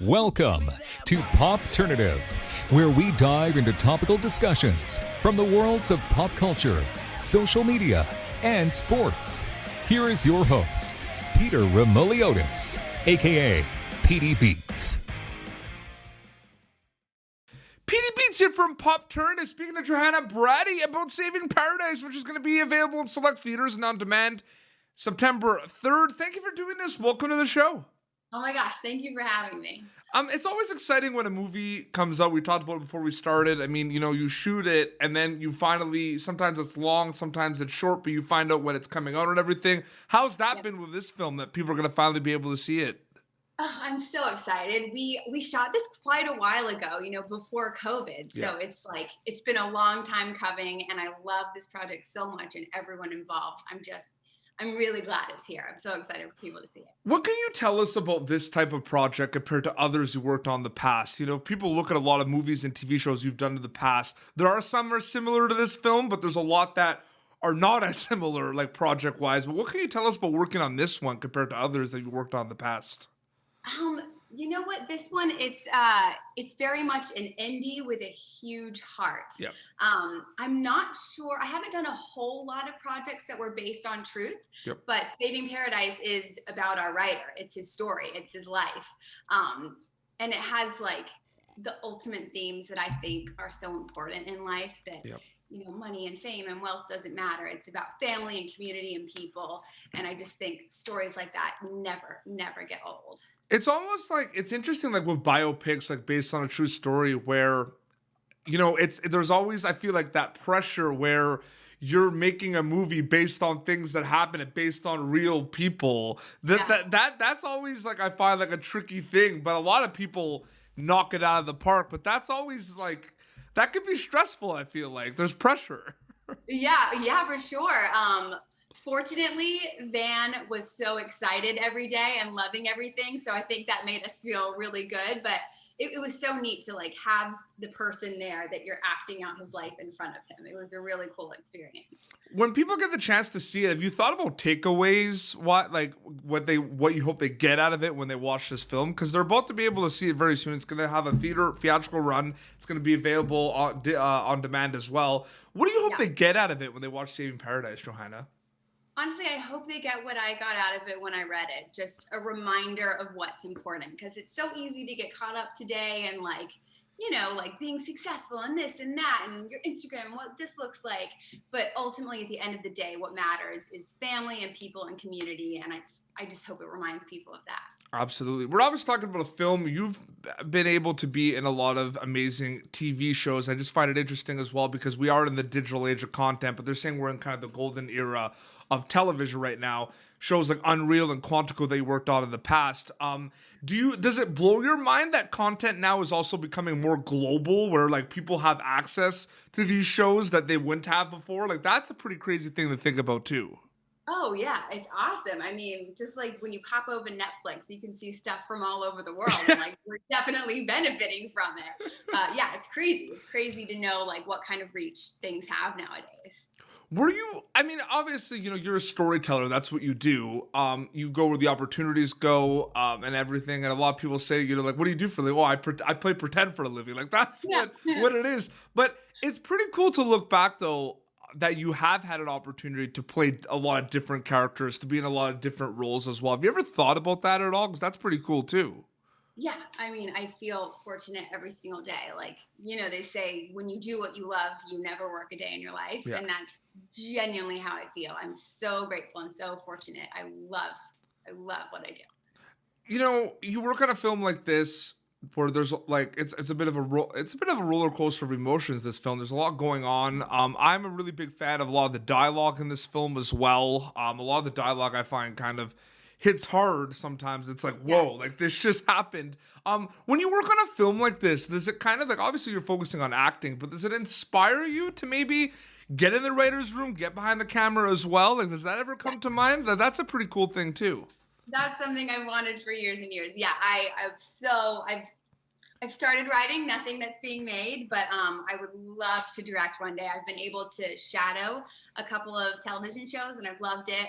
Welcome to Popternative, where we dive into topical discussions from the worlds of pop culture, social media, and sports. Here is your host, Peter Remoliotis, aka PD Beats. PD Beats here from Popternative, speaking to Johanna Braddy about Saving Paradise, which is going to be available in select theaters and on demand September 3rd. Thank you for doing this. Welcome to the show. Oh my gosh, thank you for having me. It's always exciting when a movie comes out. We talked about it before we started. I mean, you shoot it and then you finally, sometimes it's long, sometimes it's short, but you find out when it's coming out and everything. How's that been with this film that people are going to finally be able to see it? Oh, I'm so excited. We shot this quite a while ago, before COVID. So it's been a long time coming, and I love this project so much and everyone involved. I'm really glad it's here. I'm so excited for people to see it. What can you tell us about this type of project compared to others you worked on in the past? If people look at a lot of movies and TV shows you've done in the past, there are some are similar to this film, but there's a lot that are not as similar, like project-wise. But what can you tell us about working on this one compared to others that you worked on in the past? You know what? This one, it's very much an indie with a huge heart. Yep. I'm not sure. I haven't done a whole lot of projects that were based on truth, but Saving Paradise is about our writer. It's his story. It's his life. And it has the ultimate themes that I think are so important in life that, money and fame and wealth doesn't matter. It's about family and community and people. And I just think stories like that never get old. It's almost like, it's interesting, like with biopics, like based on a true story where, there's always, I feel like that pressure where you're making a movie based on things that happen and based on real people. That's always I find a tricky thing, but a lot of people knock it out of the park, but that's always that could be stressful. I feel like there's pressure. Yeah, for sure. Fortunately, Van was so excited every day and loving everything. So I think that made us feel really good. But it was so neat to have the person there that you're acting out his life in front of him. It was a really cool experience. When people get the chance to see it, have you thought about takeaways? What you hope they get out of it when they watch this film? Because they're about to be able to see it very soon. It's going to have a theatrical run. It's going to be available on demand as well. What do you hope they get out of it when they watch Saving Paradise, Johanna? Honestly, I hope they get what I got out of it when I read it. Just a reminder of what's important, because it's so easy to get caught up today and being successful and this and that and your Instagram, what this looks like. But ultimately, at the end of the day, what matters is family and people and community. And I just hope it reminds people of that. Absolutely. We're obviously talking about a film. You've been able to be in a lot of amazing TV shows. I just find it interesting as well because we are in the digital age of content, but they're saying we're in kind of the golden era of television right now. Shows like UnREAL and Quantico that you worked on in the past. Does it blow your mind that content now is also becoming more global, where people have access to these shows that they wouldn't have before? That's a pretty crazy thing to think about too. Oh yeah, it's awesome. I mean, just when you pop open Netflix, you can see stuff from all over the world. And we're definitely benefiting from it. Yeah, it's crazy. It's crazy to know what kind of reach things have nowadays. Obviously, you're a storyteller. That's what you do. You go where the opportunities go, and everything. And a lot of people say, what do you do for a living? Oh, I play pretend for a living. That's what it is. But it's pretty cool to look back, though, that you have had an opportunity to play a lot of different characters, to be in a lot of different roles as well. Have you ever thought about that at all? Because that's pretty cool, too. Yeah, I mean, I feel fortunate every single day. They say when you do what you love, you never work a day in your life. Yeah. And that's genuinely how I feel. I'm so grateful and so fortunate. I love what I do. You work on a film like this where there's it's a bit of a roller coaster of emotions, this film. There's a lot going on. I'm a really big fan of a lot of the dialogue in this film as well. A lot of the dialogue I find kind of hits hard sometimes. It's whoa, this just happened. When you work on a film like this, does it kind of obviously you're focusing on acting, but does it inspire you to maybe get in the writer's room, get behind the camera as well? Does that ever come to mind? That's a pretty cool thing too. That's something I wanted for years and years. Yeah, I've started writing, nothing that's being made, but I would love to direct one day. I've been able to shadow a couple of television shows and I've loved it.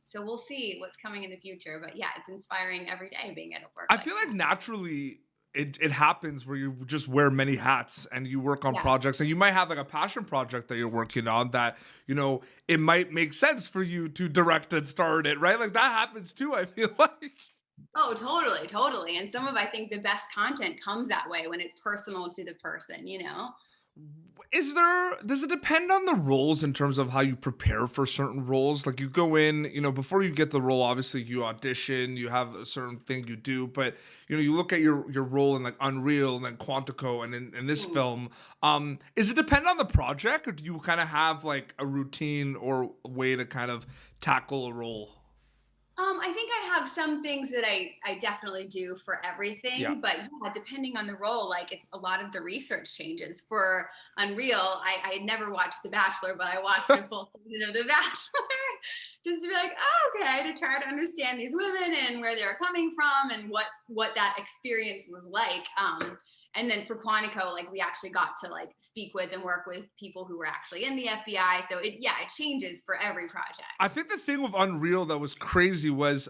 So we'll see what's coming in the future. But yeah, it's inspiring every day being at work. I feel like naturally it happens where you just wear many hats and you work on projects, and you might have like a passion project that you're working on that, you know, it might make sense for you to direct and star in it, right? Like that happens too, I feel like. Oh, totally, totally. And I think the best content comes that way when it's personal to the person, you know? Does it depend on the roles in terms of how you prepare for certain roles? Like you go in, you know, before you get the role, obviously you audition, you have a certain thing you do, but you know, you look at your role in like UnREAL and then Quantico and in this film, is it depend on the project, or do you kind of have like a routine or a way to kind of tackle a role? I think I have some things that I definitely do for everything, but yeah, depending on the role, like it's a lot of the research changes. For UnREAL, I had never watched The Bachelor, but I watched a full season of The Bachelor just to be like, oh, okay, to try to understand these women and where they're coming from and what that experience was like. And then for Quantico, like we actually got to like speak with and work with people who were actually in the FBI. So it changes for every project. I think the thing with UnREAL that was crazy was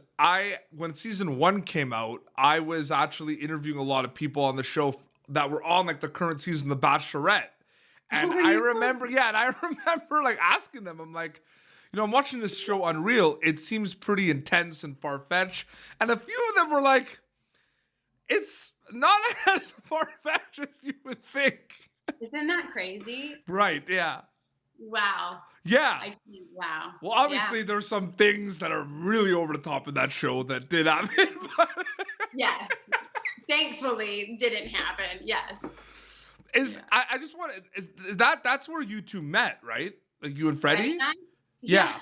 when season 1 came out, I was actually interviewing a lot of people on the show that were on like the current season, The Bachelorette. And I remember like asking them, I'm like, you know, I'm watching this show UnREAL. It seems pretty intense and far-fetched. And a few of them were like, it's not as far-fetched as you would think. Isn't that crazy? Right, yeah. Wow. Yeah. Wow. Well, obviously, there's some things that are really over the top in that show that did happen. Yes. Thankfully, didn't happen. Yes. I just want to, is that's where you two met, right? Like you and Freddie? Yeah.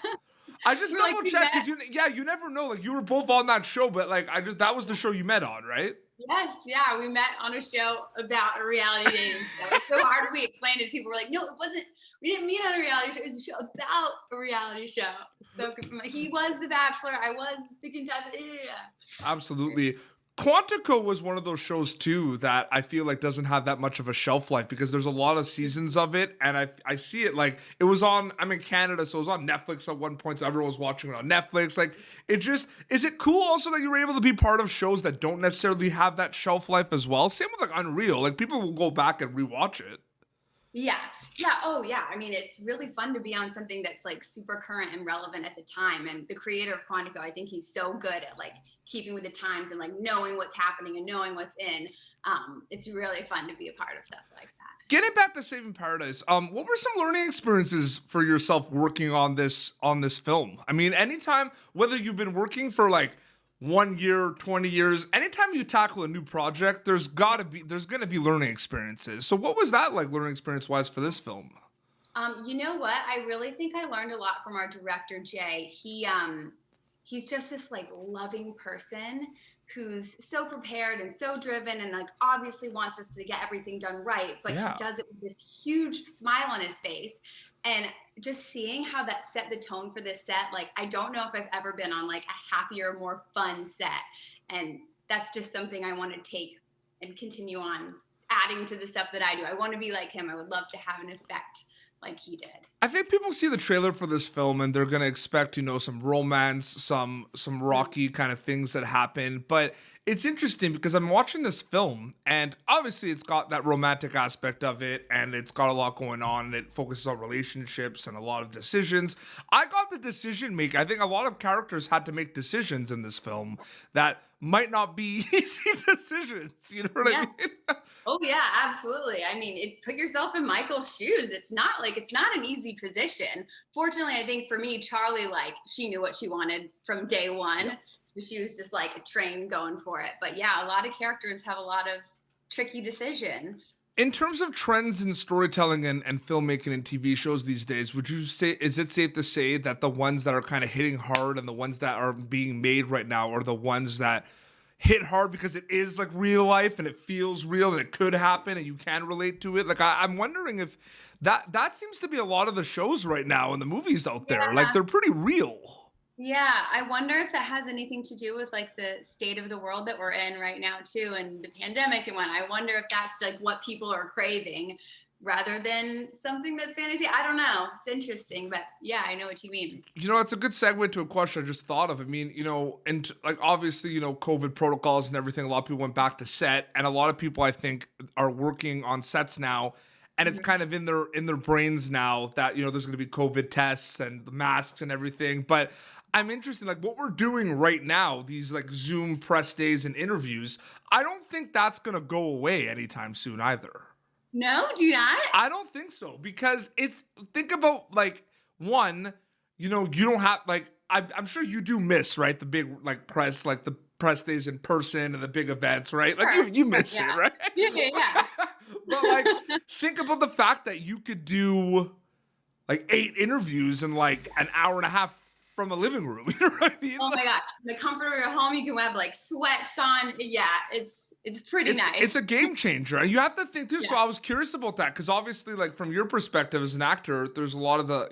I just double checked because you never know. Like you were both on that show, but like that was the show you met on, right? Yes, yeah, we met on a show about a reality dating show. It's so hard we explained it to people. We're like, no, it wasn't. We didn't meet on a reality show. It was a show about a reality show. So he was the Bachelor. I was the contestant. Yeah. Absolutely. Quantico was one of those shows too that I feel like doesn't have that much of a shelf life because there's a lot of seasons of it, and I see it like it was on. I'm in Canada, so it was on Netflix at one point. So everyone was watching it on Netflix. Like it just is it cool also that you were able to be part of shows that don't necessarily have that shelf life as well. Same with like UnREAL. Like people will go back and rewatch it. Yeah. Yeah. Oh, yeah. I mean, it's really fun to be on something that's like super current and relevant at the time. And the creator of Quantico, I think he's so good at like keeping with the times and like knowing what's happening and knowing what's in. It's really fun to be a part of stuff like that. Getting back to Saving Paradise, what were some learning experiences for yourself working on this film? I mean, anytime, whether you've been working for like 1 year, 20 years, anytime you tackle a new project, there's gonna be learning experiences. So what was that like learning experience wise for this film? You know what? I really think I learned a lot from our director, Jay. He's just this like loving person who's so prepared and so driven and like obviously wants us to get everything done right, but he does it with this huge smile on his face. And just seeing how that set the tone for this set, like I don't know if I've ever been on like a happier, more fun set. And that's just something I want to take and continue on adding to the stuff that I do. I want to be like him. I would love to have an effect like he did. I think people see the trailer for this film and they're going to expect, you know, some romance, some rocky kind of things that happen. But it's interesting because I'm watching this film and obviously it's got that romantic aspect of it and it's got a lot going on and it focuses on relationships and a lot of decisions. I got the decision making. I think a lot of characters had to make decisions in this film that might not be easy decisions. You know what I mean? Oh yeah, absolutely. I mean, put yourself in Michael's shoes. It's not an easy position. Fortunately, I think for me, Charlie, like she knew what she wanted from day one. Yeah. So she was just like a train going for it. But yeah, a lot of characters have a lot of tricky decisions. In terms of trends in storytelling and filmmaking and TV shows these days, would you say, is it safe to say that the ones that are kind of hitting hard and the ones that are being made right now are the ones that hit hard because it is like real life and it feels real and it could happen and you can relate to it? Like I'm wondering if that seems to be a lot of the shows right now and the movies out there. Like they're pretty real. Yeah, I wonder if that has anything to do with like the state of the world that we're in right now too, and the pandemic and when I wonder if that's like what people are craving rather than something that's fantasy. I don't know. It's interesting, but yeah, I know what you mean. It's a good segue to a question I just thought of. I mean, and like obviously, COVID protocols and everything, a lot of people went back to set, and a lot of people I think are working on sets now, and it's kind of in their brains now that, there's going to be COVID tests and the masks and everything. But I'm interested, like what we're doing right now, these like Zoom press days and interviews, I don't think that's going to go away anytime soon either. No, do you not? I don't think so, because think about like one, you don't have like, I'm sure you do miss, right? The big like the press days in person and the big events, right? Like Sure. you miss Yeah. it, right? Yeah. But like, think about the fact that you could do like 8 interviews in like an hour and a half from a living room. You know what I mean? Oh my gosh, the comfort of your home, you can have like sweats on. Yeah, it's pretty nice. It's a game changer. And you have to think too. So Yeah. I was curious about that, because obviously, like from your perspective as an actor, there's a lot of the,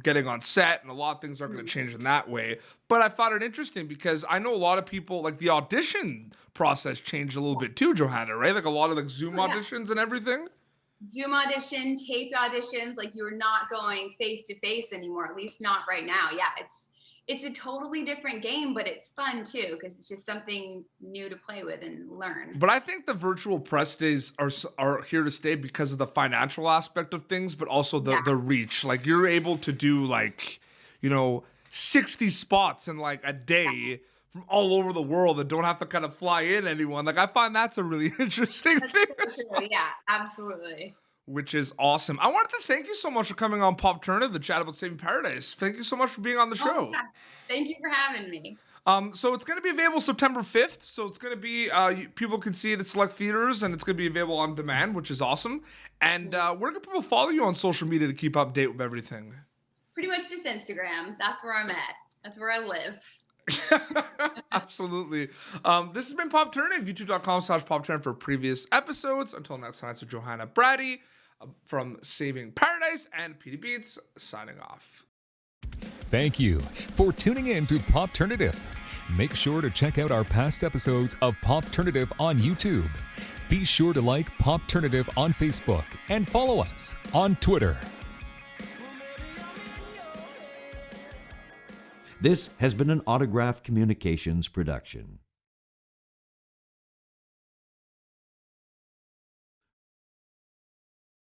getting on set, and a lot of things aren't going to change in that way. But I found it interesting because I know a lot of people, like the audition process changed a little bit too, Johanna, right? Like a lot of like Zoom auditions and everything. Zoom audition, taped auditions, like you're not going face to face anymore, at least not right now. Yeah, it's a totally different game, but it's fun too because it's just something new to play with and learn. But I think the virtual press days are here to stay because of the financial aspect of things, but also the reach. Like you're able to do like, 60 spots in like a day from all over the world that don't have to kind of fly in anyone. Like I find that's a really interesting thing. True. Yeah, absolutely. Which is awesome. I wanted to thank you so much for coming on Popternative to chat about Saving Paradise. Thank you so much for being on the show. Yeah. Thank you for having me. So it's going to be available September 5th. So it's going to be, people can see it at select theaters, and it's going to be available on demand, which is awesome. And where can people follow you on social media to keep up to date with everything? Pretty much just Instagram. That's where I'm at. That's where I live. Absolutely. This has been Popternative, youtube.com/Popternative for previous episodes. Until next time, it's Johanna Braddy from Saving Paradise and PD Beats signing off. Thank you for tuning in to Popternative. Make sure to check out our past episodes of Popternative on YouTube. Be sure to like Popternative on Facebook and follow us on Twitter. This has been an Autograph Communications production.